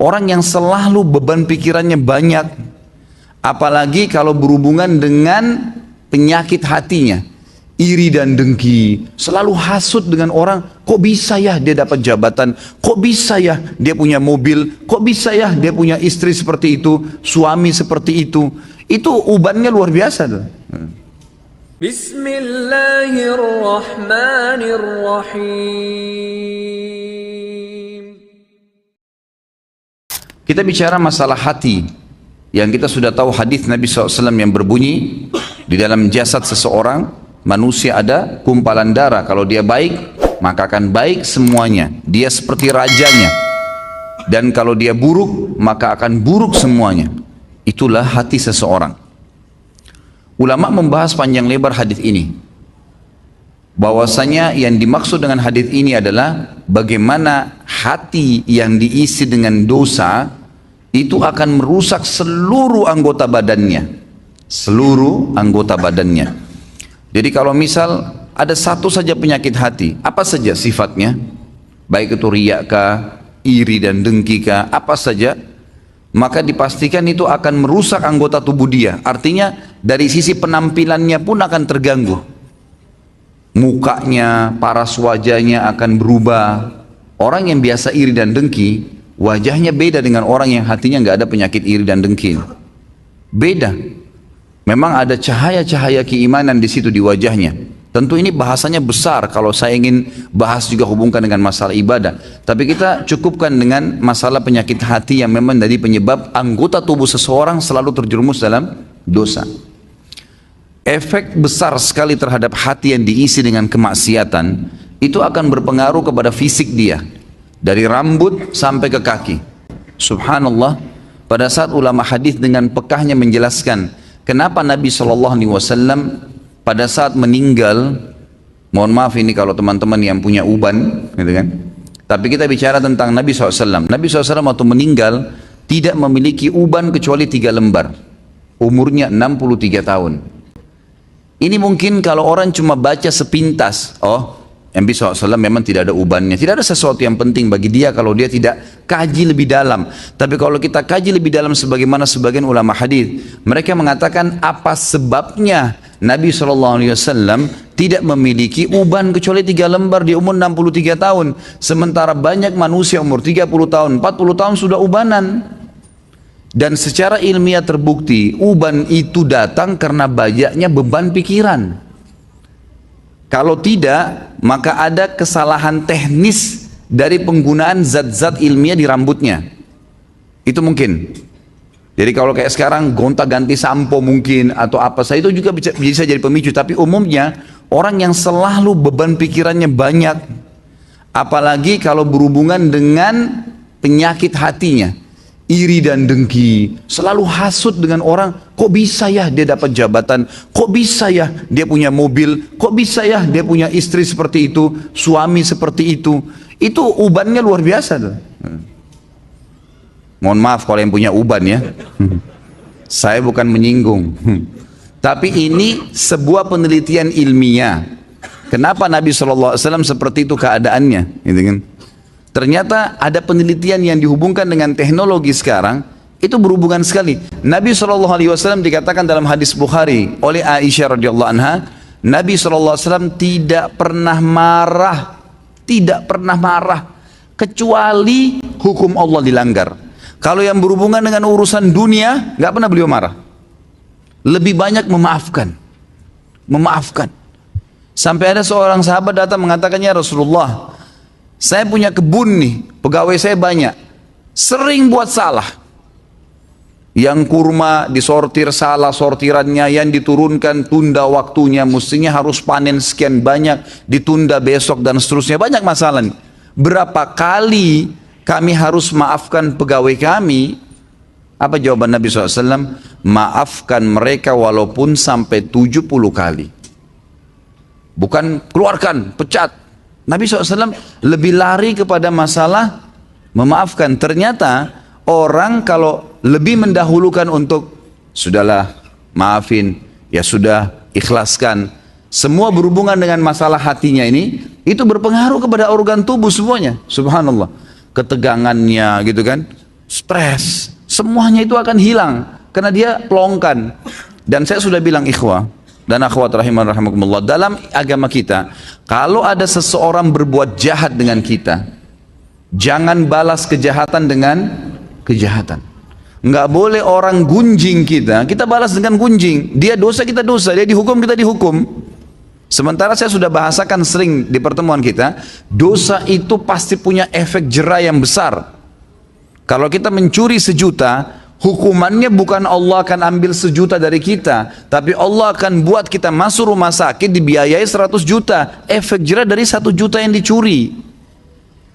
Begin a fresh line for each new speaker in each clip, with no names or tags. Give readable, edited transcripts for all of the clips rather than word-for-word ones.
Orang yang selalu beban pikirannya banyak, apalagi kalau berhubungan dengan penyakit hatinya, iri dan dengki, selalu hasut dengan orang. Kok bisa ya dia dapat jabatan, kok bisa ya dia punya mobil, kok bisa ya dia punya istri seperti itu, suami seperti itu ubannya luar biasa tuh.
Bismillahirrahmanirrahim.
Kita bicara masalah hati, yang kita sudah tahu hadis Nabi SAW yang berbunyi, di dalam jasad seseorang manusia ada gumpalan darah. Kalau dia baik, maka akan baik semuanya, dia seperti rajanya. Dan kalau dia buruk, maka akan buruk semuanya. Itulah hati seseorang. Ulama membahas panjang lebar hadis ini, bahwasanya yang dimaksud dengan hadis ini adalah bagaimana hati yang diisi dengan dosa itu akan merusak seluruh anggota badannya. Seluruh anggota badannya. Jadi kalau misal ada satu saja penyakit hati, apa saja sifatnya, baik itu riya kah, iri dan dengki kah, apa saja, maka dipastikan itu akan merusak anggota tubuh dia. Artinya dari sisi penampilannya pun akan terganggu. Mukanya, paras wajahnya akan berubah. Orang yang biasa iri dan dengki, wajahnya beda dengan orang yang hatinya nggak ada penyakit iri dan dengki. Beda. Memang ada cahaya-cahaya keimanan di situ di wajahnya. Tentu ini bahasanya besar kalau saya ingin bahas juga hubungkan dengan masalah ibadah. Tapi kita cukupkan dengan masalah penyakit hati yang memang dari penyebab anggota tubuh seseorang selalu terjerumus dalam dosa. Efek besar sekali terhadap hati yang diisi dengan kemaksiatan itu akan berpengaruh kepada fisik dia, dari rambut sampai ke kaki. Subhanallah, pada saat ulama hadis dengan pekahnya menjelaskan kenapa Nabi SAW pada saat meninggal, mohon maaf ini kalau teman-teman yang punya uban, gitu kan? Tapi kita bicara tentang Nabi SAW. Nabi SAW waktu meninggal tidak memiliki uban kecuali 3 lembar. Umurnya 63 tahun. Ini mungkin kalau orang cuma baca sepintas, oh Nabi SAW memang tidak ada ubannya. Tidak ada sesuatu yang penting bagi dia kalau dia tidak kaji lebih dalam. Tapi kalau kita kaji lebih dalam sebagaimana sebagian ulama hadis, mereka mengatakan apa sebabnya Nabi SAW tidak memiliki uban kecuali 3 lembar di umur 63 tahun. Sementara banyak manusia umur 30 tahun, 40 tahun sudah ubanan. Dan secara ilmiah terbukti uban itu datang karena banyaknya beban pikiran. Kalau tidak, maka ada kesalahan teknis dari penggunaan zat-zat ilmiah di rambutnya. Itu mungkin. Jadi kalau kayak sekarang gonta-ganti sampo mungkin atau apa saja itu juga bisa jadi pemicu. Tapi umumnya orang yang selalu beban pikirannya banyak, apalagi kalau berhubungan dengan penyakit hatinya, iri dan dengki, selalu hasut dengan orang. Kok bisa ya dia dapat jabatan, kok bisa ya dia punya mobil, kok bisa ya dia punya istri seperti itu, suami seperti itu ubannya luar biasa tuh. Mohon maaf kalau yang punya uban ya, saya bukan menyinggung, tapi ini sebuah penelitian ilmiah. Kenapa Nabi SAW seperti itu keadaannya, gitu kan? Ternyata ada penelitian yang dihubungkan dengan teknologi sekarang, itu berhubungan sekali. Nabi SAW dikatakan dalam hadis Bukhari oleh Aisyah radhiyallahu anha, Nabi SAW tidak pernah marah, kecuali hukum Allah dilanggar. Kalau yang berhubungan dengan urusan dunia, nggak pernah beliau marah. Lebih banyak memaafkan. Sampai ada seorang sahabat datang mengatakannya, Rasulullah, saya punya kebun nih, pegawai saya banyak, sering buat salah. Yang kurma disortir salah sortirannya, yang diturunkan tunda waktunya, mestinya harus panen sekian banyak, ditunda besok dan seterusnya, banyak masalah nih. Berapa kali kami harus maafkan pegawai kami? Apa jawaban Nabi SAW? Maafkan mereka walaupun sampai 70 kali. Bukan keluarkan, pecat. Nabi SAW lebih lari kepada masalah memaafkan. Ternyata orang kalau lebih mendahulukan untuk sudahlah maafin, ya sudah ikhlaskan, semua berhubungan dengan masalah hatinya ini, itu berpengaruh kepada organ tubuh semuanya. Subhanallah, ketegangannya gitu kan, stres, semuanya itu akan hilang karena dia pelongkan. Dan saya sudah bilang ikhwah dan akhwat rahimakumullah, dalam agama kita, kalau ada seseorang berbuat jahat dengan kita, jangan balas kejahatan dengan kejahatan. Nggak boleh orang gunjing kita balas dengan gunjing. Dia dosa, kita dosa. Dia dihukum, kita dihukum. Sementara saya sudah bahasakan sering di pertemuan kita, dosa itu pasti punya efek jera yang besar. Kalau kita mencuri 1 juta, hukumannya bukan Allah akan ambil 1 juta dari kita, tapi Allah akan buat kita masuk rumah sakit dibiayai 100 juta. Efek jera dari 1 juta yang dicuri.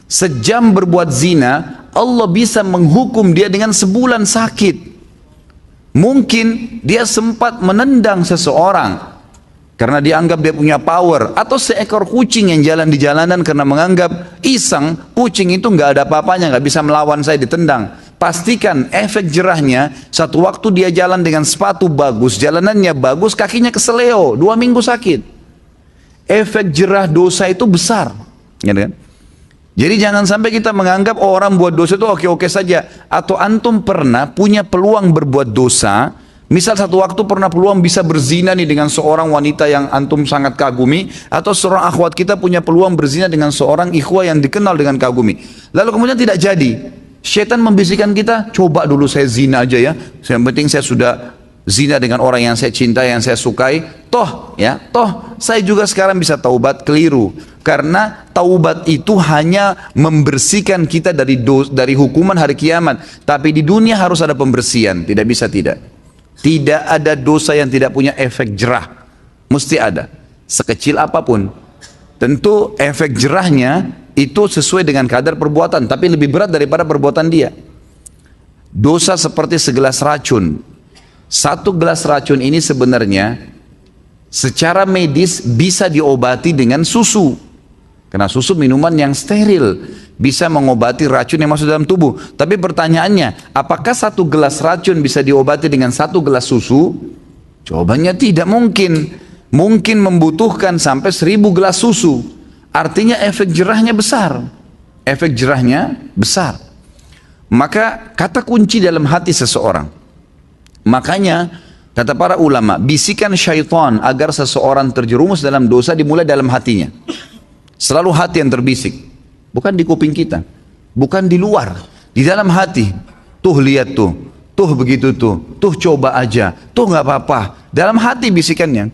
Sejam berbuat zina, Allah bisa menghukum dia dengan sebulan sakit. Mungkin dia sempat menendang seseorang karena dia anggap dia punya power, atau seekor kucing yang jalan di jalanan karena menganggap iseng, kucing itu nggak ada apa-apanya, nggak bisa melawan saya, ditendang. Pastikan efek jerahnya, satu waktu dia jalan dengan sepatu bagus, jalanannya bagus, kakinya keseleo, 2 minggu sakit. Efek jerah dosa itu besar, ya kan? Jadi jangan sampai kita menganggap orang buat dosa itu oke-oke saja. Atau antum pernah punya peluang berbuat dosa, misal satu waktu pernah peluang bisa berzina nih dengan seorang wanita yang antum sangat kagumi, atau seorang akhwat kita punya peluang berzina dengan seorang ikhwah yang dikenal dengan kagumi. Lalu kemudian tidak jadi. Syaitan membisikkan kita, coba dulu saya zina aja ya. Yang penting saya sudah zina dengan orang yang saya cintai, yang saya sukai. Toh saya juga sekarang bisa taubat. Keliru. Karena taubat itu hanya membersihkan kita dari hukuman hari kiamat. Tapi di dunia harus ada pembersihan. Tidak bisa tidak. Tidak ada dosa yang tidak punya efek jerah. Mesti ada. Sekecil apapun. Tentu efek jerahnya itu sesuai dengan kadar perbuatan. Tapi lebih berat daripada perbuatan dia. Dosa seperti segelas racun. 1 gelas racun ini sebenarnya secara medis bisa diobati dengan susu. Karena susu minuman yang steril, bisa mengobati racun yang masuk dalam tubuh. Tapi pertanyaannya, apakah 1 gelas racun bisa diobati dengan 1 gelas susu? Jawabannya tidak mungkin. Mungkin membutuhkan sampai 1000 gelas susu. Artinya efek jerahnya besar. Efek jerahnya besar. Maka kata kunci dalam hati seseorang. Makanya kata para ulama, bisikan syaitan agar seseorang terjerumus dalam dosa dimulai dalam hatinya. Selalu hati yang terbisik, bukan di kuping kita, bukan di luar, di dalam hati. Tuh lihat tuh begitu tuh coba aja, tuh nggak apa-apa. Dalam hati bisikannya.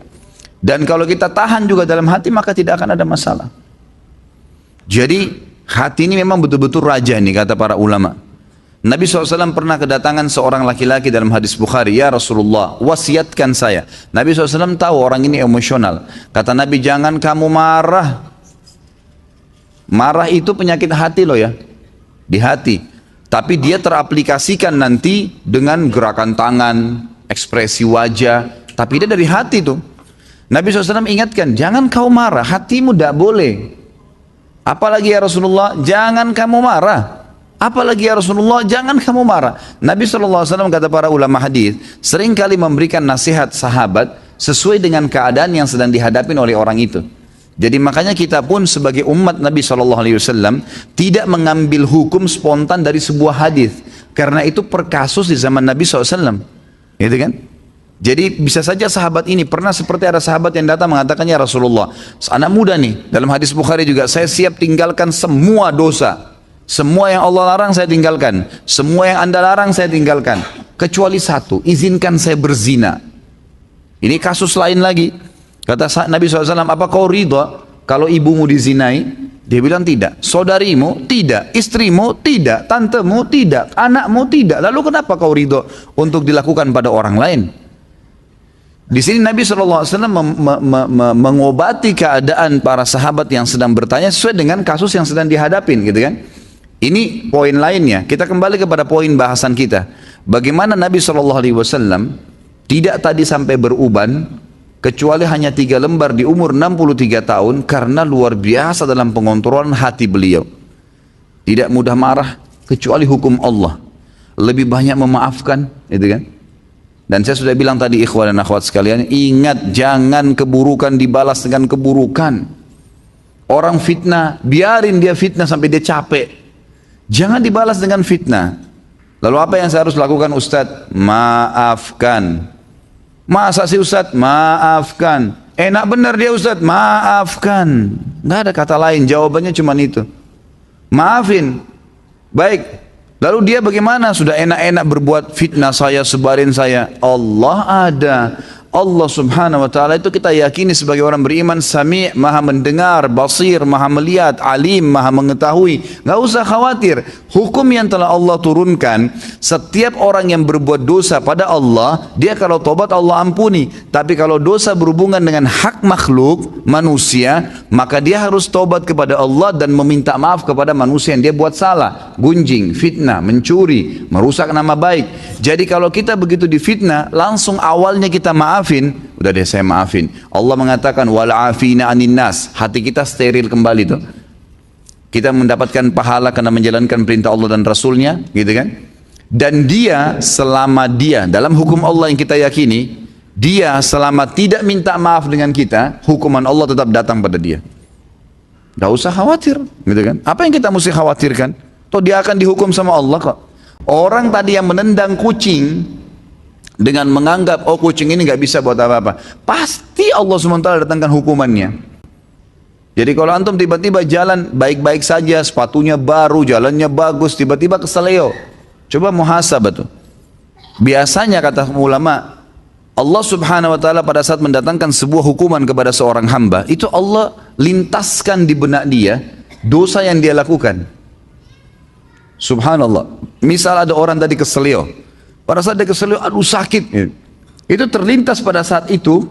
Dan kalau kita tahan juga dalam hati, maka tidak akan ada masalah. Jadi hati ini memang betul-betul raja nih kata para ulama. Nabi SAW pernah kedatangan seorang laki-laki dalam hadis Bukhari, ya Rasulullah, wasiatkan saya. Nabi SAW tahu orang ini emosional. Kata Nabi, jangan kamu marah. Marah itu penyakit hati loh ya, di hati. Tapi dia teraplikasikan nanti dengan gerakan tangan, ekspresi wajah. Tapi dia dari hati tuh. Nabi SAW ingatkan, jangan kau marah, hatimu tidak boleh. Apalagi ya Rasulullah, jangan kamu marah. Apalagi ya Rasulullah, jangan kamu marah. Nabi SAW kata para ulama hadis, seringkali memberikan nasihat sahabat sesuai dengan keadaan yang sedang dihadapi oleh orang itu. Jadi makanya kita pun sebagai umat Nabi SAW tidak mengambil hukum spontan dari sebuah hadis, karena itu per kasus di zaman Nabi SAW, gitu kan? Jadi bisa saja sahabat ini pernah seperti ada sahabat yang datang mengatakan, ya Rasulullah, anak muda nih, dalam hadis Bukhari juga, saya siap tinggalkan semua dosa, semua yang Allah larang saya tinggalkan, semua yang Anda larang saya tinggalkan, kecuali satu, izinkan saya berzina. Ini kasus lain lagi. Kata Nabi SAW, apa kau ridha kalau ibumu dizinai? Dia bilang tidak. Saudarimu? Tidak. Istrimu? Tidak. Tantemu? Tidak. Anakmu? Tidak. Lalu kenapa kau ridha untuk dilakukan pada orang lain? Di sini Nabi SAW mengobati keadaan para sahabat yang sedang bertanya sesuai dengan kasus yang sedang dihadapin, gitu kan? Ini poin lainnya. Kita kembali kepada poin bahasan kita. Bagaimana Nabi SAW tidak tadi sampai beruban, kecuali hanya 3 lembar di umur 63 tahun, karena luar biasa dalam pengontrolan hati beliau. Tidak mudah marah, kecuali hukum Allah. Lebih banyak memaafkan, gitu kan? Dan saya sudah bilang tadi, ikhwan dan akhwat sekalian, ingat, jangan keburukan dibalas dengan keburukan. Orang fitnah, biarin dia fitnah sampai dia capek. Jangan dibalas dengan fitnah. Lalu apa yang saya harus lakukan Ustadz? Maafkan. Masa sih Ustadz? Maafkan. Enak benar dia Ustadz? Maafkan. Nggak ada kata lain, jawabannya cuma itu. Maafin. Baik. Lalu dia bagaimana? Sudah enak-enak berbuat fitnah saya, sebarin saya. Allah ada. Allah subhanahu wa ta'ala itu kita yakini sebagai orang beriman, Sami', maha mendengar, Basir, maha melihat, Alim, maha mengetahui. Gak usah khawatir. Hukum yang telah Allah turunkan, setiap orang yang berbuat dosa pada Allah, dia kalau tobat Allah ampuni. Tapi kalau dosa berhubungan dengan hak makhluk, manusia, maka dia harus tobat kepada Allah dan meminta maaf kepada manusia yang dia buat salah. Gunjing, fitnah, mencuri, merusak nama baik. Jadi kalau kita begitu difitnah, langsung awalnya kita maafin, udah deh saya maafin. Allah mengatakan wal afina anin nas, hati kita steril kembali tuh. Kita mendapatkan pahala karena menjalankan perintah Allah dan Rasulnya, gitu kan? Dan dia selama dia dalam hukum Allah yang kita yakini, dia selama tidak minta maaf dengan kita, hukuman Allah tetap datang pada dia. Gak usah khawatir, gitu kan? Apa yang kita mesti khawatirkan? Toh dia akan dihukum sama Allah kok. Orang tadi yang menendang kucing dengan menganggap oh kucing ini nggak bisa buat apa-apa, pasti Allah SWT datangkan hukumannya. Jadi kalau antum tiba-tiba jalan baik-baik saja, sepatunya baru, jalannya bagus, tiba-tiba keseleo, coba muhasabah tuh. Biasanya kata ulama, Allah Subhanahu wa ta'ala pada saat mendatangkan sebuah hukuman kepada seorang hamba, itu Allah lintaskan di benak dia dosa yang dia lakukan. Subhanallah. Misal ada orang tadi keselio, pada saat dia keselio, aduh sakit, itu terlintas pada saat itu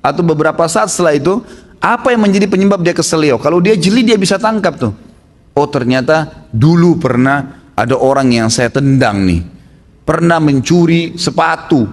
atau beberapa saat setelah itu, apa yang menjadi penyebab dia keselio? Kalau dia jeli dia bisa tangkap tuh. Oh ternyata dulu pernah ada orang yang saya tendang nih, pernah mencuri sepatu,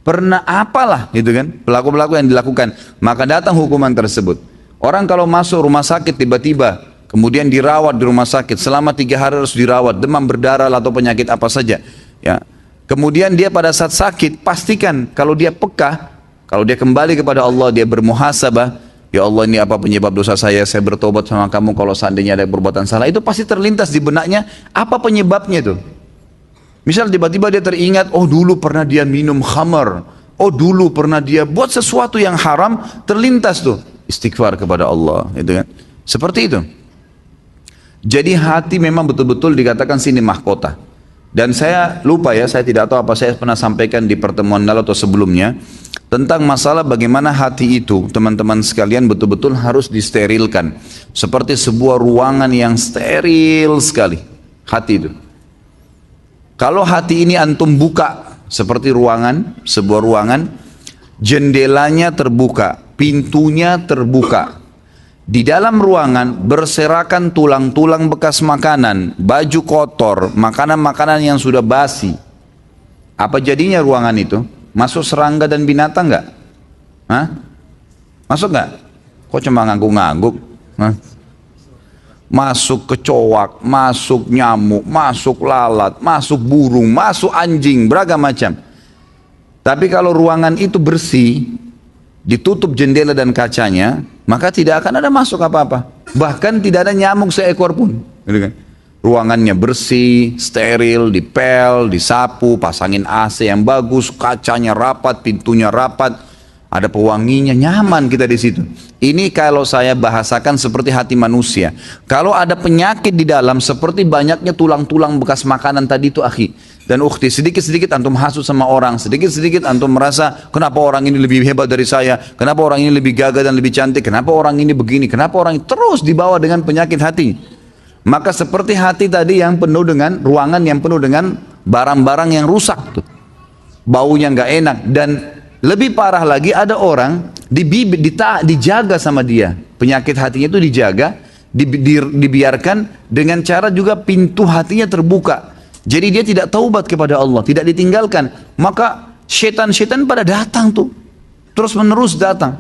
pernah apalah gitu kan, pelaku-pelaku yang dilakukan, maka datang hukuman tersebut. Orang kalau masuk rumah sakit tiba-tiba kemudian dirawat di rumah sakit selama 3 hari harus dirawat, demam berdarah atau penyakit apa saja ya. Kemudian dia pada saat sakit, pastikan kalau dia peka, kalau dia kembali kepada Allah, dia bermuhasabah, ya Allah ini apa penyebab dosa saya bertobat sama kamu kalau seandainya ada perbuatan salah, itu pasti terlintas di benaknya apa penyebabnya itu. Misal tiba-tiba dia teringat, oh dulu pernah dia minum khamar, oh dulu pernah dia buat sesuatu yang haram, terlintas tuh, istighfar kepada Allah, itu kan. Seperti itu. Jadi hati memang betul-betul dikatakan sini mahkota. Dan saya lupa ya, saya tidak tahu apa saya pernah sampaikan di pertemuan lalu atau sebelumnya tentang masalah bagaimana hati itu, teman-teman sekalian, betul-betul harus disterilkan. Seperti sebuah ruangan yang steril sekali, hati itu. Kalau hati ini antum buka seperti ruangan, sebuah ruangan, jendelanya terbuka, pintunya terbuka. Di dalam ruangan berserakan tulang-tulang bekas makanan, baju kotor, makanan-makanan yang sudah basi. Apa jadinya ruangan itu? Masuk serangga dan binatang nggak? Hah? Masuk nggak? Kok cuma ngangguk-ngangguk? Masuk kecoak, masuk nyamuk, masuk lalat, masuk burung, masuk anjing, beragam macam. Tapi kalau ruangan itu bersih, ditutup jendela dan kacanya, maka tidak akan ada masuk apa-apa. Bahkan tidak ada nyamuk seekor pun. Ruangannya bersih, steril, dipel, disapu, pasangin AC yang bagus, kacanya rapat, pintunya rapat, ada pewanginya, nyaman kita di situ. Ini kalau saya bahasakan seperti hati manusia. Kalau ada penyakit di dalam, seperti banyaknya tulang-tulang bekas makanan tadi itu, akhi dan ukhti, sedikit-sedikit antum hasut sama orang, sedikit-sedikit antum merasa kenapa orang ini lebih hebat dari saya, kenapa orang ini lebih gagah dan lebih cantik, kenapa orang ini begini, kenapa orang ini, terus dibawa dengan penyakit hati. Maka seperti hati tadi yang penuh dengan ruangan yang penuh dengan barang-barang yang rusak tuh, baunya nggak enak. Dan lebih parah lagi, ada orang dijaga sama dia, penyakit hatinya itu dijaga, dibiarkan dengan cara juga pintu hatinya terbuka. Jadi dia tidak taubat kepada Allah, tidak ditinggalkan. Maka setan-setan pada datang tuh, terus menerus datang.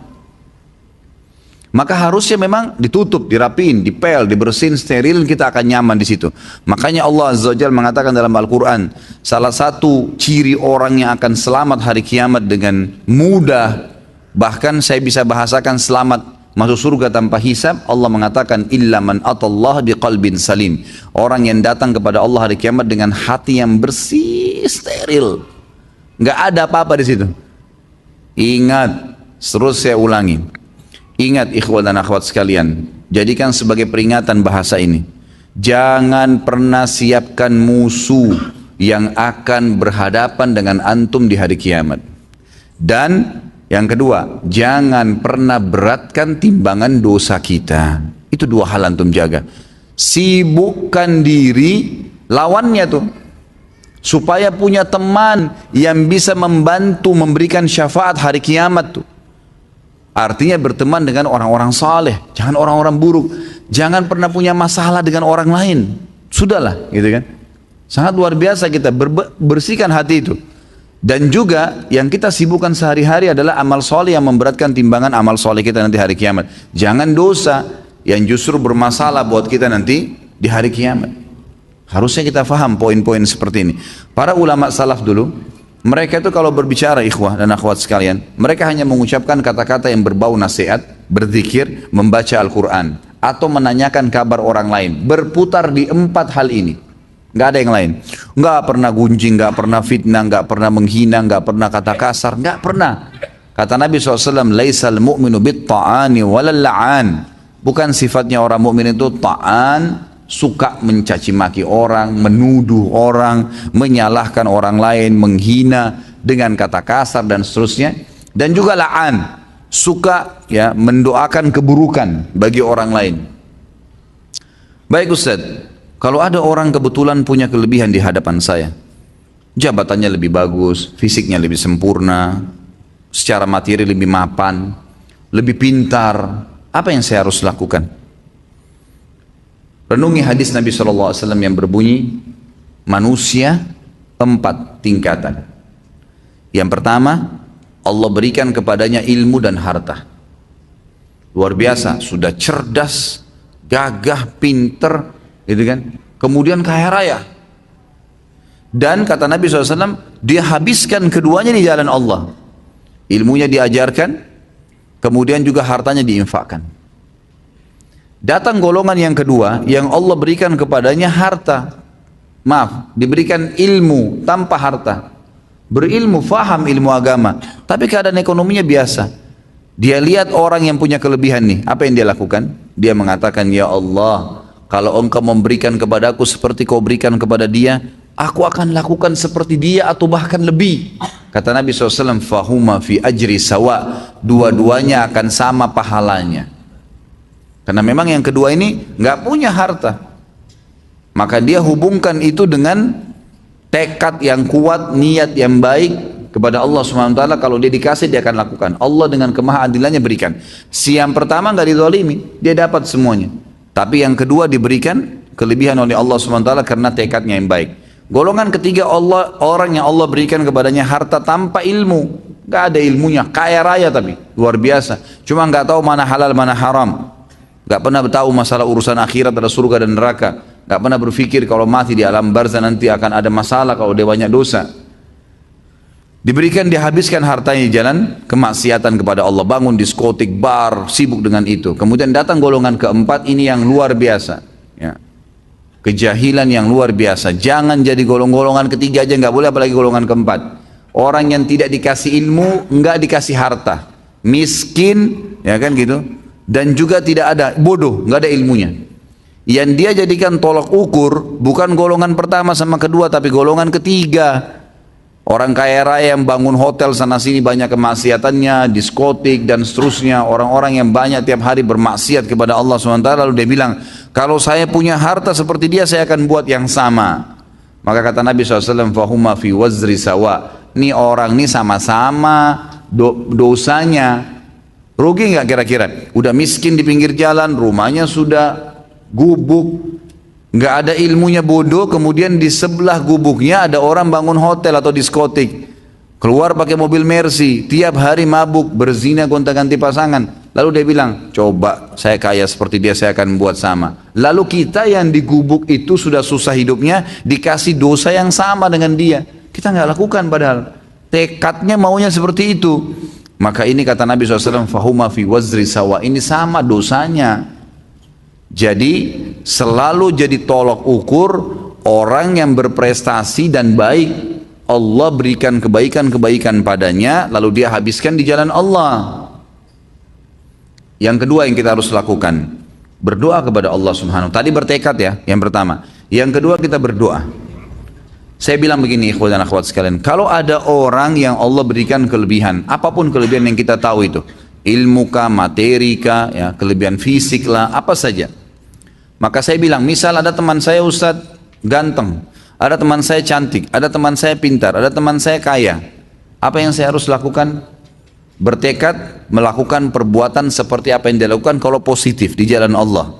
Maka harusnya memang ditutup, dirapiin, dipel, dibersihin, steril, kita akan nyaman di situ. Makanya Allah Azza wa Jalla mengatakan dalam Al-Quran, salah satu ciri orang yang akan selamat hari kiamat dengan mudah, bahkan saya bisa bahasakan selamat masuk surga tanpa hisab. Allah mengatakan illa man atallah biqalbin salim. Orang yang datang kepada Allah hari kiamat dengan hati yang bersih, steril. Nggak ada apa-apa di situ. Ingat, terus saya ulangi. Ingat ikhwan dan akhwat sekalian, jadikan sebagai peringatan bahasa ini. Jangan pernah siapkan musuh yang akan berhadapan dengan antum di hari kiamat. Dan yang kedua, jangan pernah beratkan timbangan dosa kita. Itu dua hal antum jaga. Sibukkan diri lawannya tuh, supaya punya teman yang bisa membantu memberikan syafaat hari kiamat tuh. Artinya berteman dengan orang-orang saleh, jangan orang-orang buruk. Jangan pernah punya masalah dengan orang lain. Sudahlah, gitu kan. Sangat luar biasa kita bersihkan hati itu. Dan juga yang kita sibukkan sehari-hari adalah amal soleh yang memberatkan timbangan amal soleh kita nanti hari kiamat. Jangan dosa yang justru bermasalah buat kita nanti di hari kiamat. Harusnya kita faham poin-poin seperti ini. Para ulama salaf dulu, mereka itu kalau berbicara ikhwah dan akhwat sekalian, mereka hanya mengucapkan kata-kata yang berbau nasihat, berzikir, membaca Al-Quran, atau menanyakan kabar orang lain. Berputar di 4 hal ini. Nggak ada yang lain. Nggak pernah gunjing, nggak pernah fitnah, nggak pernah menghina, nggak pernah kata kasar, nggak pernah. Kata Nabi SAW, laisal mu'minu bit-ta'ani walal la'an. Bukan sifatnya orang mukmin itu ta'an, suka mencaci maki orang, menuduh orang, menyalahkan orang lain, menghina dengan kata kasar dan seterusnya. Dan juga la'an, suka ya mendoakan keburukan bagi orang lain. Baik Ustaz, kalau ada orang kebetulan punya kelebihan di hadapan saya, jabatannya lebih bagus, fisiknya lebih sempurna, secara materi lebih mapan, lebih pintar, apa yang saya harus lakukan? Renungi hadis Nabi SAW yang berbunyi, manusia 4 tingkatan. Yang pertama, Allah berikan kepadanya ilmu dan harta. Luar biasa, sudah cerdas, gagah, pinter, gitu kan? Kemudian kaya raya. Dan kata Nabi SAW, dia habiskan keduanya di jalan Allah. Ilmunya diajarkan, kemudian juga hartanya diinfakkan. Datang golongan yang kedua, yang Allah berikan kepadanya harta. Maaf, diberikan ilmu tanpa harta. Berilmu, faham ilmu agama, tapi keadaan ekonominya biasa. Dia lihat orang yang punya kelebihan nih, apa yang dia lakukan? Dia mengatakan, ya Allah, kalau engkau memberikan kepadaku seperti kau berikan kepada dia, aku akan lakukan seperti dia atau bahkan lebih. Kata Nabi SAW, fahuma fi ajri sawa, dua-duanya akan sama pahalanya. Karena memang yang kedua ini nggak punya harta, maka dia hubungkan itu dengan tekad yang kuat, niat yang baik kepada Allah SWT. Kalau dia dikasih, dia akan lakukan. Allah dengan kemahaadilannya berikan. Si yang pertama nggak dizalimi, dia dapat semuanya. Tapi yang kedua diberikan kelebihan oleh Allah SWT karena tekadnya yang baik. Golongan ketiga, orang yang Allah berikan kepadanya harta tanpa ilmu, nggak ada ilmunya, kaya raya tapi luar biasa. Cuma nggak tahu mana halal mana haram, nggak pernah tahu masalah urusan akhirat, ada surga dan neraka. Gak pernah berpikir kalau mati di alam barzah nanti akan ada masalah kalau dia banyak dosa. Diberikan, dihabiskan hartanya di jalan kemaksiatan kepada Allah, bangun diskotik, bar, sibuk dengan itu. Kemudian datang golongan keempat, ini yang luar biasa ya. Kejahilan yang luar biasa. Jangan jadi golongan ketiga aja nggak boleh, apalagi golongan keempat. Orang yang tidak dikasih ilmu, nggak dikasih harta, miskin ya kan gitu, dan juga tidak ada, bodoh, nggak ada ilmunya. Yang dia jadikan tolak ukur bukan golongan pertama sama kedua, tapi golongan ketiga. Orang kaya raya yang bangun hotel sana sini banyak kemaksiatannya, diskotik dan seterusnya. Orang-orang yang banyak tiap hari bermaksiat kepada Allah SWT, lalu dia bilang, kalau saya punya harta seperti dia, saya akan buat yang sama. Maka kata Nabi SAW, fahuma fi wazri sawa. Ini orang ini sama-sama dosanya. Rugi nggak kira-kira? Udah miskin di pinggir jalan, rumahnya sudah gubuk, nggak ada ilmunya, bodoh. Kemudian di sebelah gubuknya ada orang bangun hotel atau diskotik, keluar pakai mobil Mercy, tiap hari mabuk, berzina, gonta-ganti pasangan. Lalu dia bilang, coba saya kaya seperti dia, saya akan buat sama. Lalu kita yang di gubuk itu sudah susah hidupnya, dikasih dosa yang sama dengan dia, kita nggak lakukan, padahal tekadnya maunya seperti itu. Maka ini kata Nabi SAW, fahuma fi wazri sawa, ini sama dosanya. Jadi selalu jadi tolok ukur orang yang berprestasi dan baik, Allah berikan kebaikan-kebaikan padanya, lalu dia habiskan di jalan Allah. Yang kedua yang kita harus lakukan, berdoa kepada Allah Subhanahu. Tadi bertekad ya, yang pertama. Yang kedua kita berdoa. Saya bilang begini ikhwan dan akhwat sekalian, kalau ada orang yang Allah berikan kelebihan, apapun kelebihan yang kita tahu itu, ilmu kah, materi kah, ya, kelebihan fisik lah, apa saja. Maka saya bilang, misal ada teman saya Ustadz ganteng, ada teman saya cantik, ada teman saya pintar, ada teman saya kaya. Apa yang saya harus lakukan? Bertekad melakukan perbuatan seperti apa yang dia lakukan kalau positif di jalan Allah.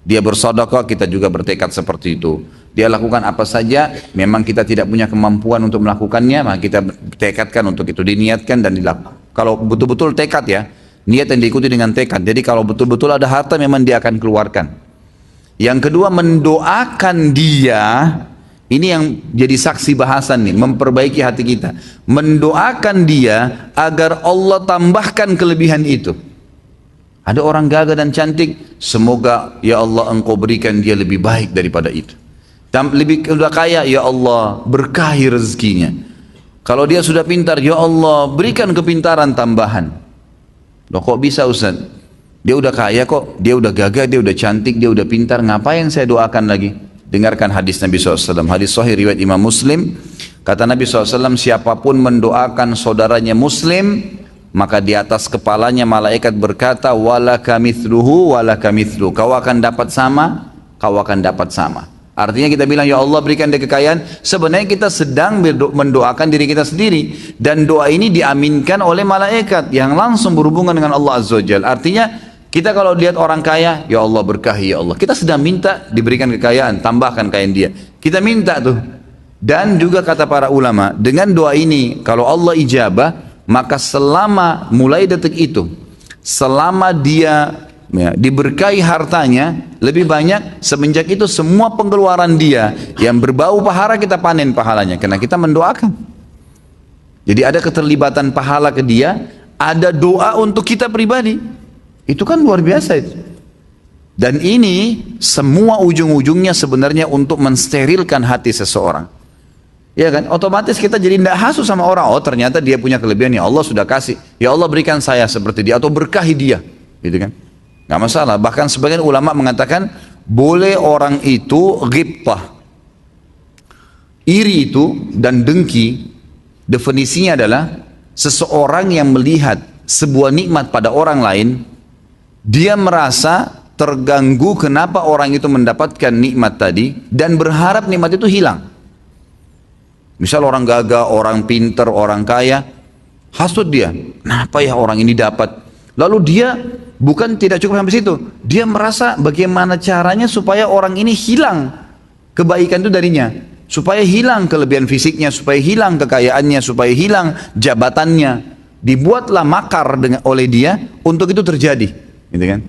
Dia bersedekah, kita juga bertekad seperti itu. Dia lakukan apa saja, memang kita tidak punya kemampuan untuk melakukannya, maka kita tekadkan untuk itu, diniatkan dan dilakukan. Kalau betul-betul tekad ya, niat yang diikuti dengan tekad. Jadi kalau betul-betul ada harta, memang dia akan keluarkan. Yang kedua, mendoakan dia. Ini yang jadi saksi bahasan nih, memperbaiki hati kita. Mendoakan dia agar Allah tambahkan kelebihan itu. Ada orang gagah dan cantik, semoga ya Allah engkau berikan dia lebih baik daripada itu. Dan lebih sudah kaya, ya Allah berkahi rezekinya. Kalau dia sudah pintar, ya Allah berikan kepintaran tambahan. Loh kok bisa Ustaz? Dia udah kaya kok, dia udah gagah, dia udah cantik, dia udah pintar, ngapain saya doakan lagi? Dengarkan hadis Nabi SAW, hadis sahih riwayat Imam Muslim. Kata Nabi SAW, siapapun mendoakan saudaranya Muslim, maka di atas kepalanya malaikat berkata, walaka mithluhu walaka mithlu, kau akan dapat sama, kau akan dapat sama. Artinya kita bilang, ya Allah berikan dia kekayaan, sebenarnya kita sedang mendoakan diri kita sendiri, dan doa ini diaminkan oleh malaikat yang langsung berhubungan dengan Allah Azza wa Jalla. Artinya kita kalau lihat orang kaya, ya Allah berkahi ya Allah, kita sedang minta diberikan kekayaan, tambahkan kekayaan dia, kita minta tuh. Dan juga kata para ulama, dengan doa ini kalau Allah ijabah, maka selama mulai detik itu, selama dia ya, diberkahi hartanya lebih banyak, semenjak itu semua pengeluaran dia yang berbau pahala kita panen pahalanya, karena kita mendoakan. Jadi ada keterlibatan pahala ke dia, ada doa untuk kita pribadi. Itu kan luar biasa itu. Dan ini semua ujung-ujungnya sebenarnya untuk mensterilkan hati seseorang. Ya kan, otomatis kita jadi tidak hasu sama orang. Oh ternyata dia punya kelebihan, ya Allah sudah kasih, ya Allah berikan saya seperti dia, atau berkahi dia, gitu kan. Nggak masalah. Bahkan sebagian ulama mengatakan boleh orang itu ghibtah. Iri itu dan dengki, definisinya adalah seseorang yang melihat sebuah nikmat pada orang lain, dia merasa terganggu kenapa orang itu mendapatkan nikmat tadi dan berharap nikmat itu hilang. Misal orang gagah, orang pintar, orang kaya, hasut dia, kenapa ya orang ini dapat? Lalu dia bukan tidak cukup sampai situ, dia merasa bagaimana caranya supaya orang ini hilang kebaikan itu darinya, supaya hilang kelebihan fisiknya, supaya hilang kekayaannya, supaya hilang jabatannya. Dibuatlah makar oleh dia untuk itu terjadi. Gitu kan?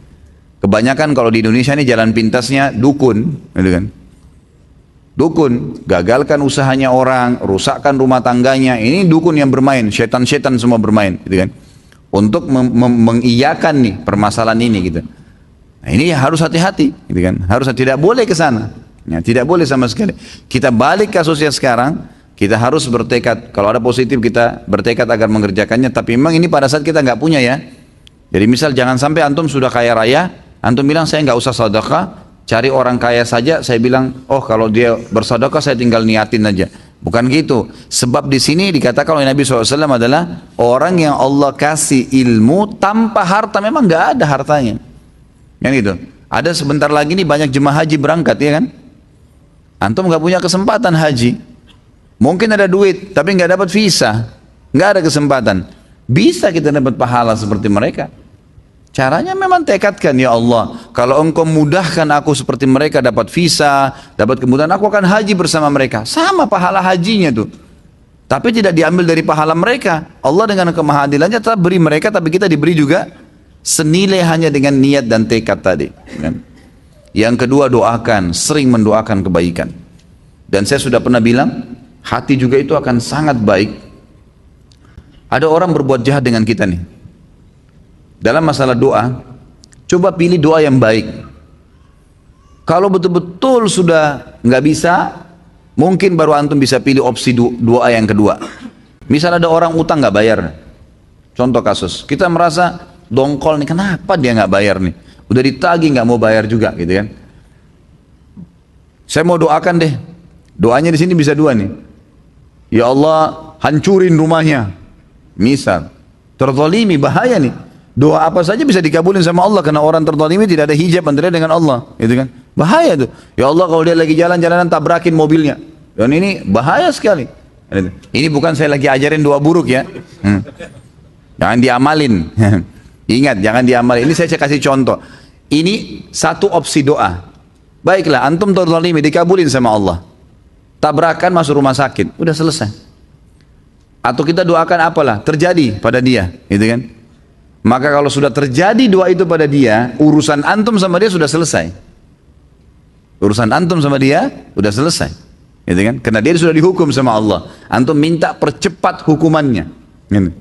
Kebanyakan kalau di Indonesia ini jalan pintasnya dukun, gitu kan? Dukun, gagalkan usahanya orang, rusakkan rumah tangganya. Ini dukun yang bermain, setan-setan semua bermain, gitu kan? Untuk mengiyakan nih permasalahan ini, gitu. Nah, ini harus hati-hati, gitu kan? Harus tidak boleh ke sana, ya, tidak boleh sama sekali. Kita balik kasusnya sekarang, kita harus bertekad. Kalau ada positif kita bertekad agar mengerjakannya. Tapi memang ini pada saat kita nggak punya ya. Jadi misal jangan sampai antum sudah kaya raya, antum bilang saya nggak usah sedekah, cari orang kaya saja. Saya bilang, oh kalau dia bersedekah saya tinggal niatin aja. Bukan gitu. Sebab di sini dikatakan oleh Nabi SAW adalah orang yang Allah kasih ilmu tanpa harta, memang nggak ada hartanya. Yang itu. Ada sebentar lagi nih banyak jemaah haji berangkat ya kan? Antum nggak punya kesempatan haji. Mungkin ada duit, tapi nggak dapat visa, nggak ada kesempatan. Bisa kita dapat pahala seperti mereka. Caranya memang tekadkan, ya Allah, kalau engkau mudahkan aku seperti mereka dapat visa, dapat kemudahan, aku akan haji bersama mereka. Sama pahala hajinya tuh. Tapi tidak diambil dari pahala mereka. Allah dengan kemahadilannya tetap beri mereka, tapi kita diberi juga senilai hanya dengan niat dan tekad tadi. Yang kedua, doakan, sering mendoakan kebaikan. Dan saya sudah pernah bilang, hati juga itu akan sangat baik Ada orang berbuat jahat dengan kita nih. Dalam masalah doa, coba pilih doa yang baik. Kalau betul-betul sudah nggak bisa, mungkin baru antum bisa pilih opsi doa yang kedua. Misal ada orang utang nggak bayar. Contoh kasus, kita merasa dongkol nih, kenapa dia nggak bayar nih? Udah ditagih nggak mau bayar juga, gitu kan? Saya mau doakan deh. Doanya di sini bisa dua nih. Ya Allah, hancurin rumahnya. Misal, terzalimi, bahaya nih. Doa apa saja bisa dikabulin sama Allah karena orang terzalimi tidak ada hijab antara dengan Allah, gitu kan? Bahaya tuh. Ya Allah, kalau dia lagi jalan-jalanan tabrakin mobilnya. Dan ini bahaya sekali. Ini bukan saya lagi ajarin doa buruk ya. Jangan diamalin. Ingat, jangan diamalin. Ini saya kasih contoh. Ini satu opsi doa. Baiklah, antum terzalimi dikabulin sama Allah. Tabrakan masuk rumah sakit, udah selesai. Atau kita doakan apalah, terjadi pada dia, gitu kan? Maka kalau sudah terjadi doa itu pada dia, urusan antum sama dia sudah selesai. Urusan antum sama dia sudah selesai, gitu kan? Karena dia sudah dihukum sama Allah. Antum minta percepat hukumannya. Gitu.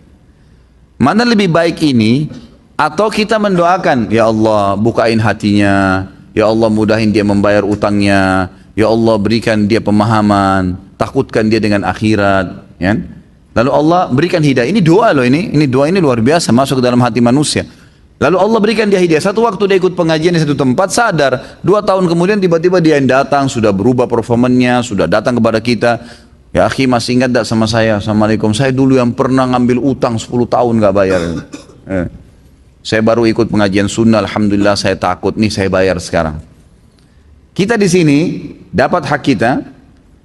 Mana lebih baik ini? Atau kita mendoakan, ya Allah bukain hatinya, ya Allah mudahin dia membayar utangnya, ya Allah berikan dia pemahaman, takutkan dia dengan akhirat, ya? Lalu Allah berikan hidayah. Ini doa loh ini doa ini luar biasa masuk ke dalam hati manusia. Lalu Allah berikan dia hidayah. Satu waktu dia ikut pengajian di satu tempat, sadar 2 tahun kemudian tiba-tiba dia yang datang, sudah berubah performanya, sudah datang kepada kita. Ya akhi, masih ingat tak sama saya? Assalamualaikum, saya dulu yang pernah ngambil utang 10 tahun gak bayar. Saya baru ikut pengajian sunnah, alhamdulillah saya takut nih, saya bayar sekarang. Kita di sini dapat hak kita.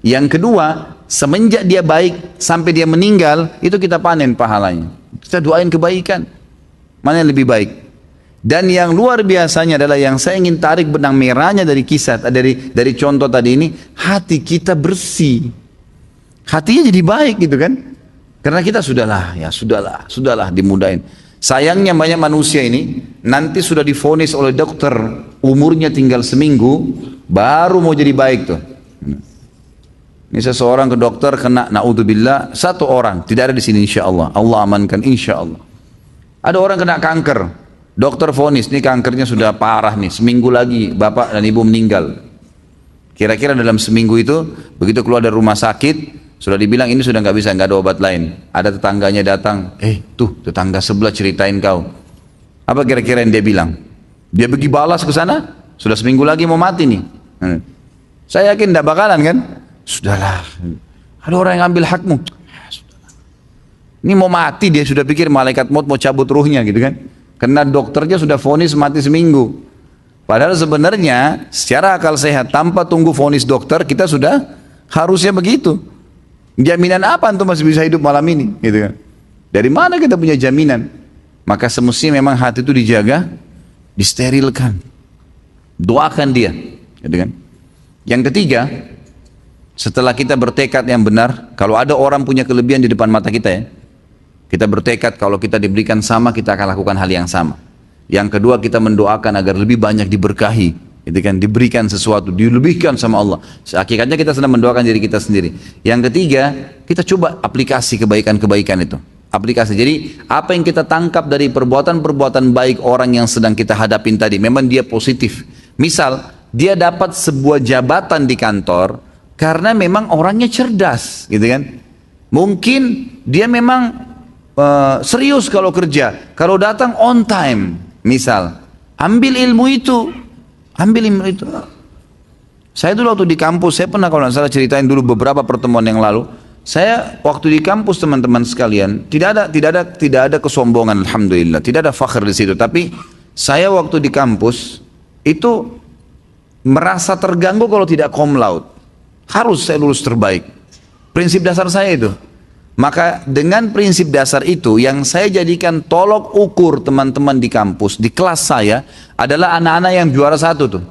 Yang kedua, semenjak dia baik sampai dia meninggal, itu kita panen pahalanya. Kita doain kebaikan. Mana yang lebih baik? Dan yang luar biasanya adalah yang saya ingin tarik benang merahnya dari kisah, dari contoh tadi ini, hati kita bersih. Hatinya jadi baik gitu kan? Karena kita sudahlah dimudahin. Sayangnya banyak manusia ini nanti sudah divonis oleh dokter, umurnya tinggal seminggu, baru mau jadi baik tuh. Ini seseorang ke dokter kena, naudzubillah, 1 orang, tidak ada di sini insyaallah. Allah amankan insyaallah. Ada orang kena kanker, dokter vonis, ini kankernya sudah parah nih, seminggu lagi bapak dan ibu meninggal. Kira-kira dalam seminggu itu, begitu keluar dari rumah sakit, sudah dibilang ini sudah nggak bisa, nggak ada obat lain. Ada tetangganya datang, tuh tetangga sebelah ceritain kau. Apa kira-kira yang dia bilang? Dia pergi balas ke sana, sudah seminggu lagi mau mati nih. Saya yakin tidak bakalan kan? Sudahlah, ada orang yang ambil hakmu. Sudahlah. Ini mau mati, dia sudah pikir malaikat maut mau cabut ruhnya gitu kan? Karena dokternya sudah vonis mati seminggu. Padahal sebenarnya secara akal sehat tanpa tunggu vonis dokter kita sudah harusnya begitu. Jaminan apa antum masih bisa hidup malam ini? Gitu kan? Dari mana kita punya jaminan? Maka semestinya memang hati itu dijaga, disterilkan. Doakan dia, gitu kan? Yang ketiga, setelah kita bertekad yang benar, kalau ada orang punya kelebihan di depan mata kita ya, kita bertekad kalau kita diberikan sama, kita akan lakukan hal yang sama. Yang kedua, kita mendoakan agar lebih banyak diberkahi, gitu kan, diberikan sesuatu, dilebihkan sama Allah. Hakikatnya kita sedang mendoakan diri kita sendiri. Yang ketiga, kita coba aplikasi kebaikan-kebaikan itu. Aplikasi. Jadi apa yang kita tangkap dari perbuatan-perbuatan baik orang yang sedang kita hadapin tadi, memang dia positif. Misal, dia dapat sebuah jabatan di kantor, karena memang orangnya cerdas, gitu kan? Mungkin dia memang serius kalau kerja, kalau datang on time, misal, ambil ilmu itu. Saya dulu waktu di kampus, saya pernah kalau nggak salah ceritain dulu beberapa pertemuan yang lalu. Saya waktu di kampus teman-teman sekalian, tidak ada kesombongan, alhamdulillah, tidak ada fakhr di situ. Tapi saya waktu di kampus itu merasa terganggu kalau tidak cum laude. Harus saya lulus terbaik. Prinsip dasar saya itu. Maka dengan prinsip dasar itu yang saya jadikan tolok ukur teman-teman di kampus, di kelas saya adalah anak-anak yang juara 1 tuh.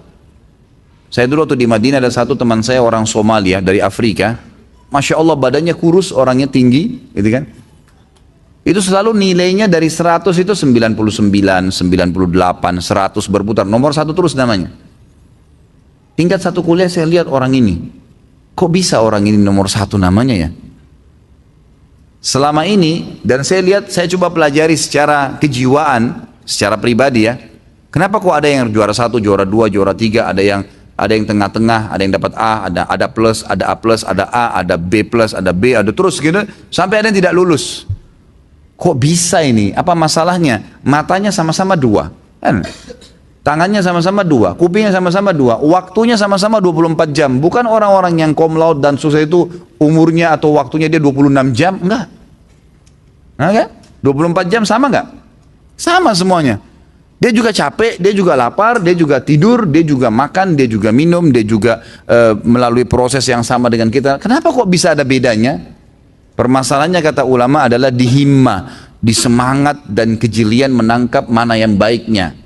Saya dulu waktu di Madinah ada satu teman saya orang Somalia dari Afrika. Masya Allah badannya kurus, orangnya tinggi, gitu kan. Itu selalu nilainya dari 100 itu 99, 98, 100 berputar. Nomor 1 terus namanya. Tingkat 1 kuliah saya lihat orang ini. Kok bisa orang ini nomor 1 namanya ya? Selama ini, dan saya lihat, saya coba pelajari secara kejiwaan, secara pribadi ya. Kenapa kok ada yang juara 1, juara 2, juara 3, ada yang tengah-tengah, ada yang dapat A, ada plus, ada A plus, ada A, ada B plus, ada B, ada terus gitu, sampai ada yang tidak lulus. Kok bisa ini? Apa masalahnya? Matanya sama-sama 2, kan? Tangannya sama-sama 2, kupingnya sama-sama 2, waktunya sama-sama 24 jam. Bukan orang-orang yang cum laude dan susah itu umurnya atau waktunya dia 26 jam, enggak. Nah kan? 24 jam sama enggak? Sama semuanya. Dia juga capek, dia juga lapar, dia juga tidur, dia juga makan, dia juga minum, dia juga melalui proses yang sama dengan kita. Kenapa kok bisa ada bedanya? Permasalahannya kata ulama adalah di himma, di semangat dan kejelian menangkap mana yang baiknya.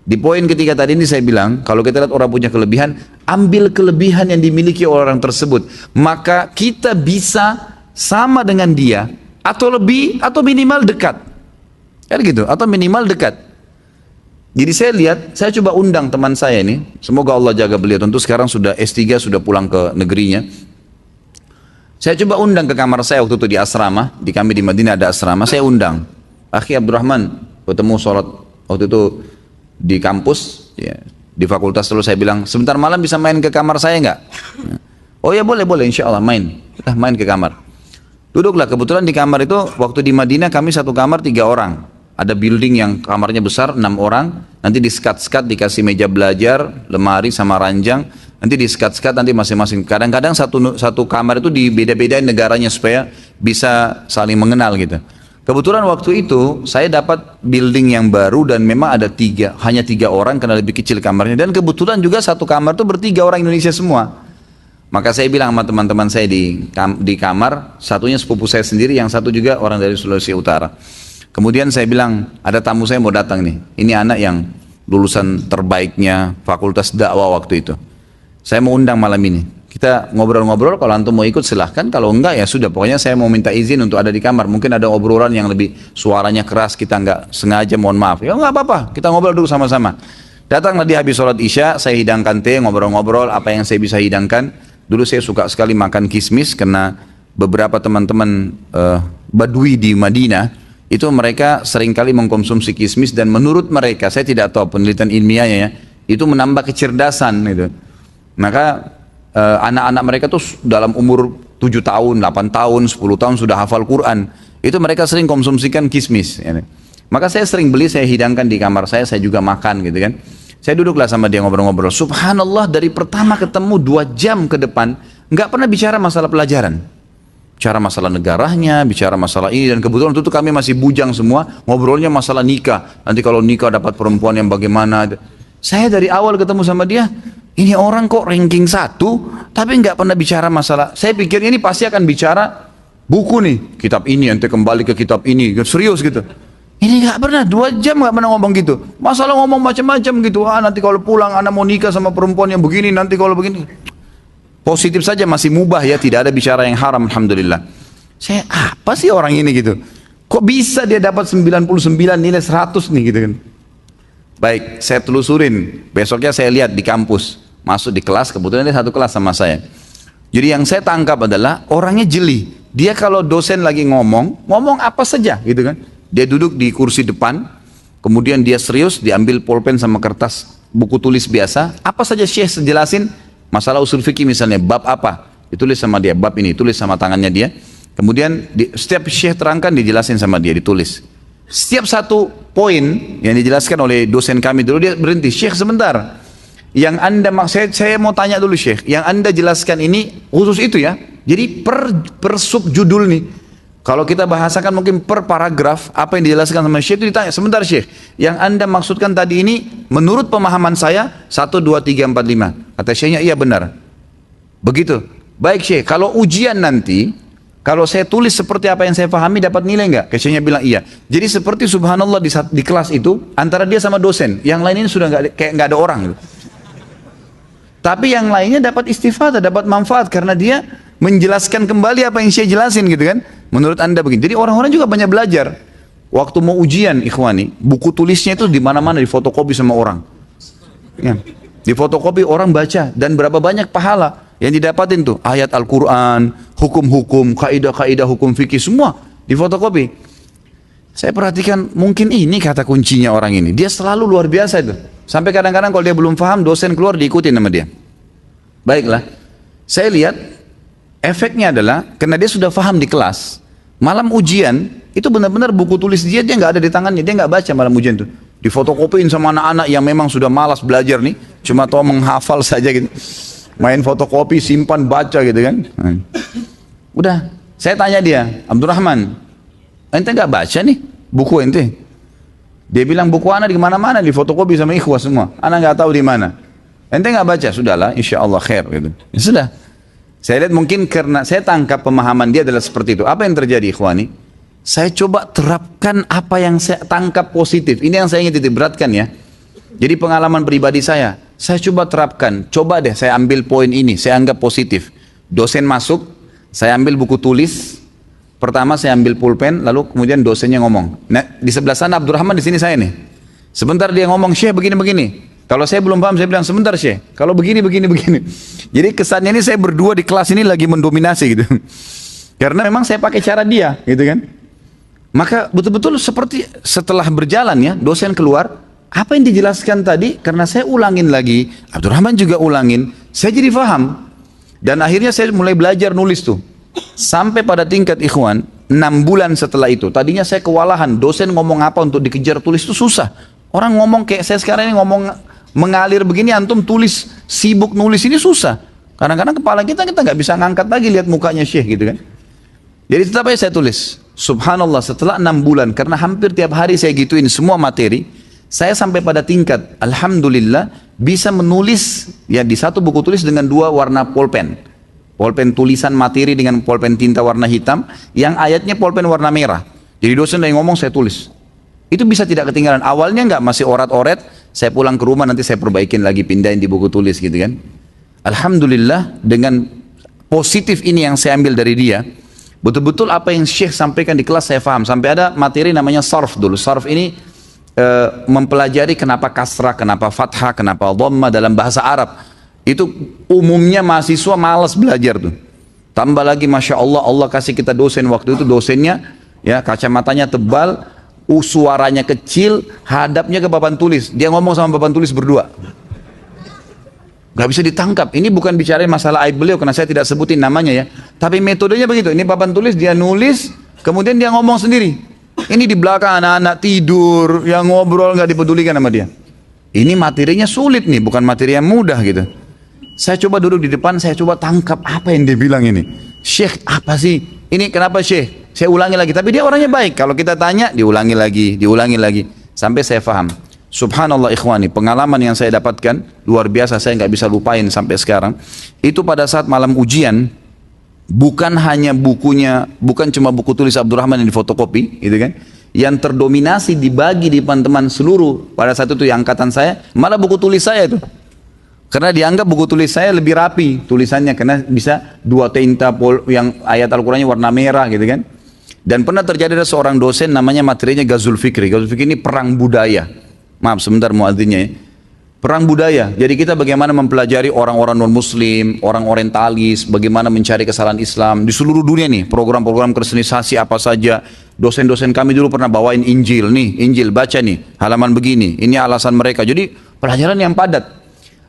Di poin ketiga tadi ini saya bilang, kalau kita lihat orang punya kelebihan, ambil kelebihan yang dimiliki oleh orang tersebut. Maka kita bisa sama dengan dia, atau lebih, atau minimal dekat. Kan gitu, atau minimal dekat. Jadi saya lihat, saya coba undang teman saya ini, semoga Allah jaga beliau, tentu sekarang sudah S3, sudah pulang ke negerinya. Saya coba undang ke kamar saya waktu itu di asrama, di kami di Madinah ada asrama, saya undang. Akhi Abdurrahman, ketemu sholat waktu itu di kampus, ya, di fakultas, terus saya bilang, sebentar malam bisa main ke kamar saya nggak? Oh ya boleh, insya Allah main. Kita main ke kamar. Duduklah, kebetulan di kamar itu, waktu di Madinah kami satu kamar 3 orang. Ada building yang kamarnya besar, 6 orang, nanti di-skat-skat, dikasih meja belajar, lemari sama ranjang, nanti di-skat-skat, nanti masing-masing. Kadang-kadang satu kamar itu dibeda-bedain negaranya supaya bisa saling mengenal gitu. Kebetulan waktu itu saya dapat building yang baru dan memang ada hanya 3 orang karena lebih kecil kamarnya, dan kebetulan juga satu kamar itu ber3 orang Indonesia semua. Maka saya bilang sama teman-teman saya di kamar, satunya sepupu saya sendiri, yang satu juga orang dari Sulawesi Utara. Kemudian saya bilang, ada tamu saya mau datang nih, ini anak yang lulusan terbaiknya fakultas dakwah waktu itu. Saya mau undang malam ini. Kita ngobrol-ngobrol, kalau antum mau ikut silahkan, kalau enggak ya sudah, pokoknya saya mau minta izin untuk ada di kamar. Mungkin ada obrolan yang lebih suaranya keras, kita enggak sengaja, mohon maaf. Ya enggak apa-apa, kita ngobrol dulu sama-sama. Datanglah dia habis sholat isya, saya hidangkan teh, ngobrol-ngobrol, apa yang saya bisa hidangkan. Dulu saya suka sekali makan kismis, karena beberapa teman-teman Badui di Madinah, itu mereka seringkali mengkonsumsi kismis, dan menurut mereka, saya tidak tahu penelitian ilmiahnya ya, itu menambah kecerdasan gitu. Maka anak-anak mereka tuh dalam umur 7 tahun, 8 tahun, 10 tahun sudah hafal Quran. Itu mereka sering konsumsikan kismis. Ya. Maka saya sering beli, saya hidangkan di kamar saya juga makan gitu kan. Saya duduklah sama dia ngobrol-ngobrol. Subhanallah, dari pertama ketemu 2 jam ke depan, nggak pernah bicara masalah pelajaran. Bicara masalah negaranya, bicara masalah ini, dan kebetulan itu kami masih bujang semua, ngobrolnya masalah nikah. Nanti kalau nikah dapat perempuan yang bagaimana. Saya dari awal ketemu sama dia, ini orang kok ranking 1, tapi nggak pernah bicara masalah. Saya pikir ini pasti akan bicara buku nih, kitab ini, nanti kembali ke kitab ini, serius gitu. Ini nggak pernah, 2 jam nggak pernah ngomong gitu. Masalah ngomong macam-macam gitu. Nanti kalau pulang anak mau nikah sama perempuan yang begini, nanti kalau begini. Positif saja, masih mubah ya, tidak ada bicara yang haram, alhamdulillah. Saya, apa sih orang ini gitu? Kok bisa dia dapat 99 nilai 100 nih gitu kan? Baik, saya telusurin. Besoknya saya lihat di kampus, masuk di kelas, kebetulan dia satu kelas sama saya. Jadi yang saya tangkap adalah orangnya jeli. Dia kalau dosen lagi ngomong apa saja gitu kan. Dia duduk di kursi depan, kemudian dia serius, diambil pulpen sama kertas, buku tulis biasa, apa saja Syekh jelasin, masalah usul fikih misalnya, bab apa, ditulis sama dia, bab ini, tulis sama tangannya dia. Kemudian setiap Syekh terangkan dijelasin sama dia, ditulis. Setiap satu poin yang dijelaskan oleh dosen kami dulu, dia berhenti, Syekh sebentar, yang anda saya mau tanya dulu Syekh, yang anda jelaskan ini khusus itu ya, jadi per subjudul nih, kalau kita bahasakan mungkin per paragraf, apa yang dijelaskan sama Syekh itu ditanya, sebentar Syekh, yang anda maksudkan tadi ini menurut pemahaman saya 1, 2, 3, 4, 5, kata Syekhnya iya benar, begitu, baik Syekh, kalau ujian nanti, kalau saya tulis seperti apa yang saya pahami dapat nilai enggak? Kayaknya bilang iya. Jadi seperti subhanallah di kelas itu antara dia sama dosen, yang lain ini sudah kayak nggak ada orang gitu. Tapi yang lainnya dapat istifadah, dapat manfaat karena dia menjelaskan kembali apa yang saya jelasin gitu kan. Menurut anda begini. Jadi orang-orang juga banyak belajar. Waktu mau ujian ikhwani, buku tulisnya itu di mana-mana difotokopi sama orang. Ya. Difotokopi orang baca dan berapa banyak pahala. Yang didapatin tuh ayat Al-Quran, hukum-hukum, kaidah-kaidah hukum fikih semua difotokopi. Saya perhatikan mungkin ini kata kuncinya orang ini. Dia selalu luar biasa itu. Sampai kadang-kadang kalau dia belum paham, dosen keluar diikutin sama dia. Baiklah, saya lihat efeknya adalah karena dia sudah paham di kelas, malam ujian itu benar-benar buku tulis dia nggak ada di tangannya, dia nggak baca malam ujian itu. Difotokopiin sama anak-anak yang memang sudah malas belajar nih, cuma tahu menghafal saja gitu. Main fotokopi, simpan, baca gitu kan. Udah, saya tanya dia, Abdurrahman, ente nggak baca nih buku ente? Dia bilang buku anak di mana-mana, di fotokopi sama ikhwah semua. Anak nggak tahu di mana. Ente nggak baca, sudahlah, insya Allah khair gitu. Ya sudah. Saya lihat mungkin karena saya tangkap pemahaman dia adalah seperti itu. Apa yang terjadi, ikhwani? Saya coba terapkan apa yang saya tangkap positif. Ini yang saya ingin titik beratkan ya. Jadi pengalaman pribadi saya coba terapkan. Coba deh saya ambil poin ini, saya anggap positif. Dosen masuk, saya ambil buku tulis. Pertama saya ambil pulpen, lalu kemudian dosennya ngomong. Nah, di sebelah sana Abdurrahman, di sini saya nih. Sebentar dia ngomong, Syekh begini-begini. Kalau saya belum paham, saya bilang sebentar Syekh. Kalau begini-begini. Jadi kesannya ini saya berdua di kelas ini lagi mendominasi gitu. Karena memang saya pakai cara dia, gitu kan. Maka betul-betul seperti setelah berjalan ya, dosen keluar, apa yang dijelaskan tadi, karena saya ulangin lagi, Abdurrahman juga ulangin, saya jadi paham. Dan akhirnya saya mulai belajar nulis tuh. Sampai pada tingkat ikhwan, 6 bulan setelah itu, tadinya saya kewalahan, dosen ngomong apa untuk dikejar tulis itu susah. Orang ngomong kayak saya sekarang ini ngomong mengalir begini, antum tulis, sibuk nulis ini susah. Kadang-kadang kepala kita nggak bisa ngangkat lagi lihat mukanya Syekh gitu kan. Jadi tetap aja saya tulis. Subhanallah, setelah 6 bulan, karena hampir tiap hari saya gituin semua materi, saya sampai pada tingkat, alhamdulillah, bisa menulis ya di satu buku tulis dengan 2 warna pulpen. Pulpen tulisan materi dengan pulpen tinta warna hitam, yang ayatnya pulpen warna merah. Jadi dosen yang ngomong saya tulis. Itu bisa tidak ketinggalan. Awalnya nggak, masih orat-oret, saya pulang ke rumah nanti saya perbaikin lagi, pindahin di buku tulis gitu kan. Alhamdulillah, dengan positif ini yang saya ambil dari dia, betul-betul apa yang Syekh sampaikan di kelas saya paham. Sampai ada materi namanya sarf dulu. Sarf ini mempelajari kenapa kasrah, kenapa fathah, kenapa dhamma dalam bahasa Arab. Itu umumnya mahasiswa malas belajar tuh. Tambah lagi Masya Allah, Allah kasih kita dosen waktu itu, dosennya ya kacamatanya tebal, suaranya kecil, hadapnya ke papan tulis. Dia ngomong sama papan tulis berdua. Gak bisa ditangkap. Ini bukan bicarain masalah aib beliau karena saya tidak sebutin namanya ya. Tapi metodenya begitu. Ini papan tulis, dia nulis, kemudian dia ngomong sendiri. Ini di belakang anak-anak tidur, yang ngobrol nggak dipedulikan sama dia. Ini materinya sulit nih, bukan materi yang mudah gitu. Saya coba duduk di depan, saya coba tangkap apa yang dia bilang ini. Syekh apa sih? Ini kenapa Syekh? Saya ulangi lagi. Tapi dia orangnya baik. Kalau kita tanya, diulangi lagi. Sampai saya paham. Subhanallah ikhwani, pengalaman yang saya dapatkan luar biasa, saya nggak bisa lupain sampai sekarang. Itu pada saat malam ujian, bukan hanya bukunya, bukan cuma buku tulis Abdurrahman yang difotokopi, gitu kan? Yang terdominasi dibagi di teman-teman seluruh pada saat itu yang angkatan saya, malah buku tulis saya itu. Karena dianggap buku tulis saya lebih rapi tulisannya, karena bisa 2 tinta yang ayat Al-Qurannya warna merah gitu kan. Dan pernah terjadi ada seorang dosen namanya materinya Ghazul Fikri. Ghazul Fikri ini perang budaya. Maaf sebentar muadzinnya ya. Perang budaya. Jadi kita bagaimana mempelajari orang-orang non-muslim, orang orientalis, bagaimana mencari kesalahan Islam di seluruh dunia nih. Program-program kristenisasi apa saja. Dosen-dosen kami dulu pernah bawain Injil nih, Injil baca nih, halaman begini. Ini alasan mereka. Jadi pelajaran yang padat.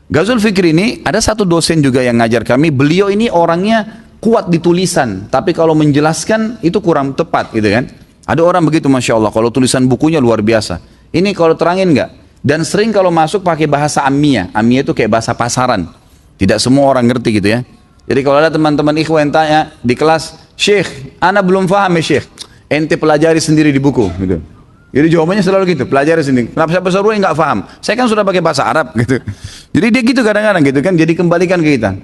Ghazul Fikri ini ada satu dosen juga yang ngajar kami. Beliau ini orangnya kuat di tulisan, tapi kalau menjelaskan itu kurang tepat gitu kan. Ada orang begitu Masya Allah, kalau tulisan bukunya luar biasa. Ini kalau terangin enggak? Dan sering kalau masuk pakai bahasa Ammiyah. Ammiyah itu kayak bahasa pasaran. Tidak semua orang ngerti gitu ya. Jadi kalau ada teman-teman ikhwan yang tanya di kelas, Syekh, ana belum paham ya Syekh. Ente pelajari sendiri di buku gitu. Jadi jawabannya selalu gitu, pelajari sendiri. Kenapa saya pesuruh yang nggak paham? Saya kan sudah pakai bahasa Arab gitu. Jadi dia gitu kadang-kadang gitu kan. Jadi kembalikan ke kita.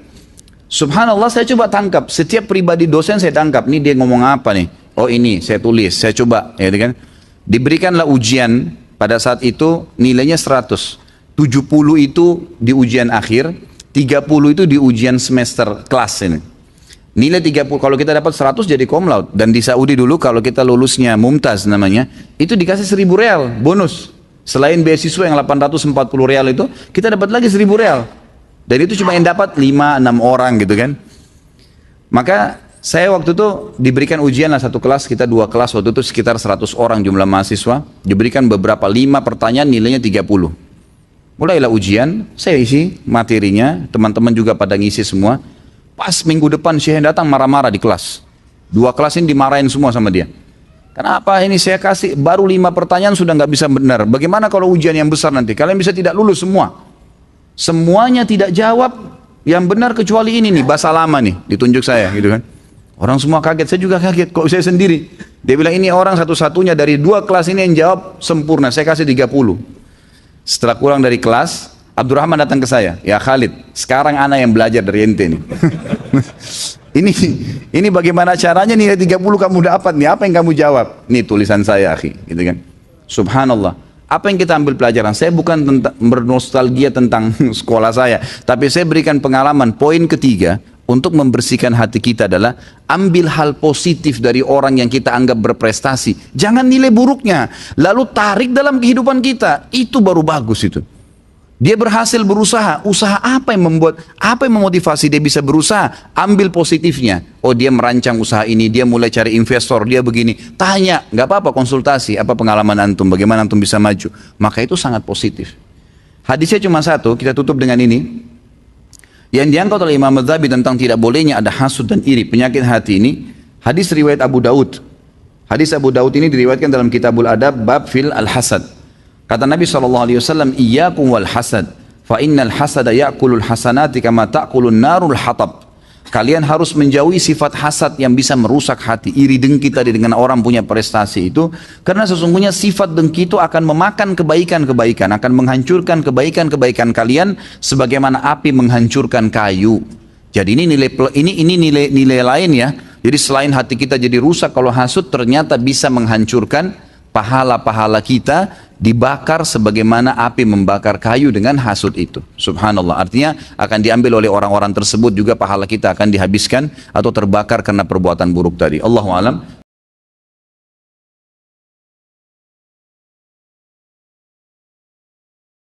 Subhanallah, saya coba tangkap. Setiap pribadi dosen saya tangkap. Ini dia ngomong apa nih? Oh ini, saya tulis, saya coba. Ya kan? Diberikanlah ujian pada saat itu nilainya 100. 70 itu di ujian akhir, 30 itu di ujian semester kelas ini. Nilai 30, kalau kita dapat 100 jadi cum laude. Dan di Saudi dulu kalau kita lulusnya mumtaz namanya, itu dikasih 1000 real bonus. Selain beasiswa yang 840 real itu, kita dapat lagi 1000 real. Dan itu cuma yang dapat 5-6 orang gitu kan. Maka saya waktu itu diberikan ujian lah, satu kelas, kita 2 kelas, waktu itu sekitar 100 orang jumlah mahasiswa, diberikan beberapa 5 pertanyaan nilainya 30. Mulailah ujian, saya isi materinya, teman-teman juga pada ngisi semua. Pas minggu depan Syekh datang marah-marah di kelas. 2 kelas ini dimarahin semua sama dia. Kenapa ini saya kasih baru 5 pertanyaan sudah nggak bisa benar. Bagaimana kalau ujian yang besar nanti? Kalian bisa tidak lulus semua. Semuanya tidak jawab yang benar kecuali ini nih, bahasa lama nih, ditunjuk saya gitu kan. Orang semua kaget, saya juga kaget, kok saya sendiri. Dia bilang ini orang satu-satunya dari 2 kelas ini yang jawab sempurna, saya kasih 30. Setelah pulang dari kelas, Abdurrahman datang ke saya, ya Khalid, sekarang anak yang belajar dari ente nih. ini bagaimana caranya nilai 30 kamu dapat nih, apa yang kamu jawab? Nih tulisan saya akhi, gitu kan. Subhanallah, apa yang kita ambil pelajaran? Saya bukan bernostalgia tentang sekolah saya, tapi saya berikan pengalaman. Poin ketiga, untuk membersihkan hati kita adalah ambil hal positif dari orang yang kita anggap berprestasi. Jangan nilai buruknya, lalu tarik dalam kehidupan kita. Itu baru bagus itu. Dia berhasil berusaha, usaha apa yang membuat, apa yang memotivasi dia bisa berusaha? Ambil positifnya. Oh dia merancang usaha ini, dia mulai cari investor, dia begini. Tanya, nggak apa-apa konsultasi, apa pengalaman antum, bagaimana antum bisa maju. Maka itu sangat positif. Hadisnya cuma satu, kita tutup dengan ini. Yang diangkat oleh Imam Madzhabi tentang tidak bolehnya ada hasud dan iri, penyakit hati ini, hadis riwayat Abu Daud. Hadis Abu Daud ini diriwayatkan dalam Kitabul Adab, bab fil al-hasad. Kata Nabi SAW, iyyakum wal hasad, fa innal hasada ya'kulul hasanati kama ta'kulun narul hatab. Kalian harus menjauhi sifat hasad yang bisa merusak hati, iri dengki tadi dengan orang punya prestasi itu, karena sesungguhnya sifat dengki itu akan memakan kebaikan-kebaikan, akan menghancurkan kebaikan-kebaikan kalian sebagaimana api menghancurkan kayu. Jadi ini nilai lain ya. Jadi selain hati kita jadi rusak kalau hasud, ternyata bisa menghancurkan pahala-pahala kita, dibakar sebagaimana api membakar kayu dengan hasud itu. Subhanallah, artinya akan diambil oleh orang-orang tersebut juga pahala kita akan dihabiskan atau terbakar karena perbuatan buruk tadi. Allahu alam.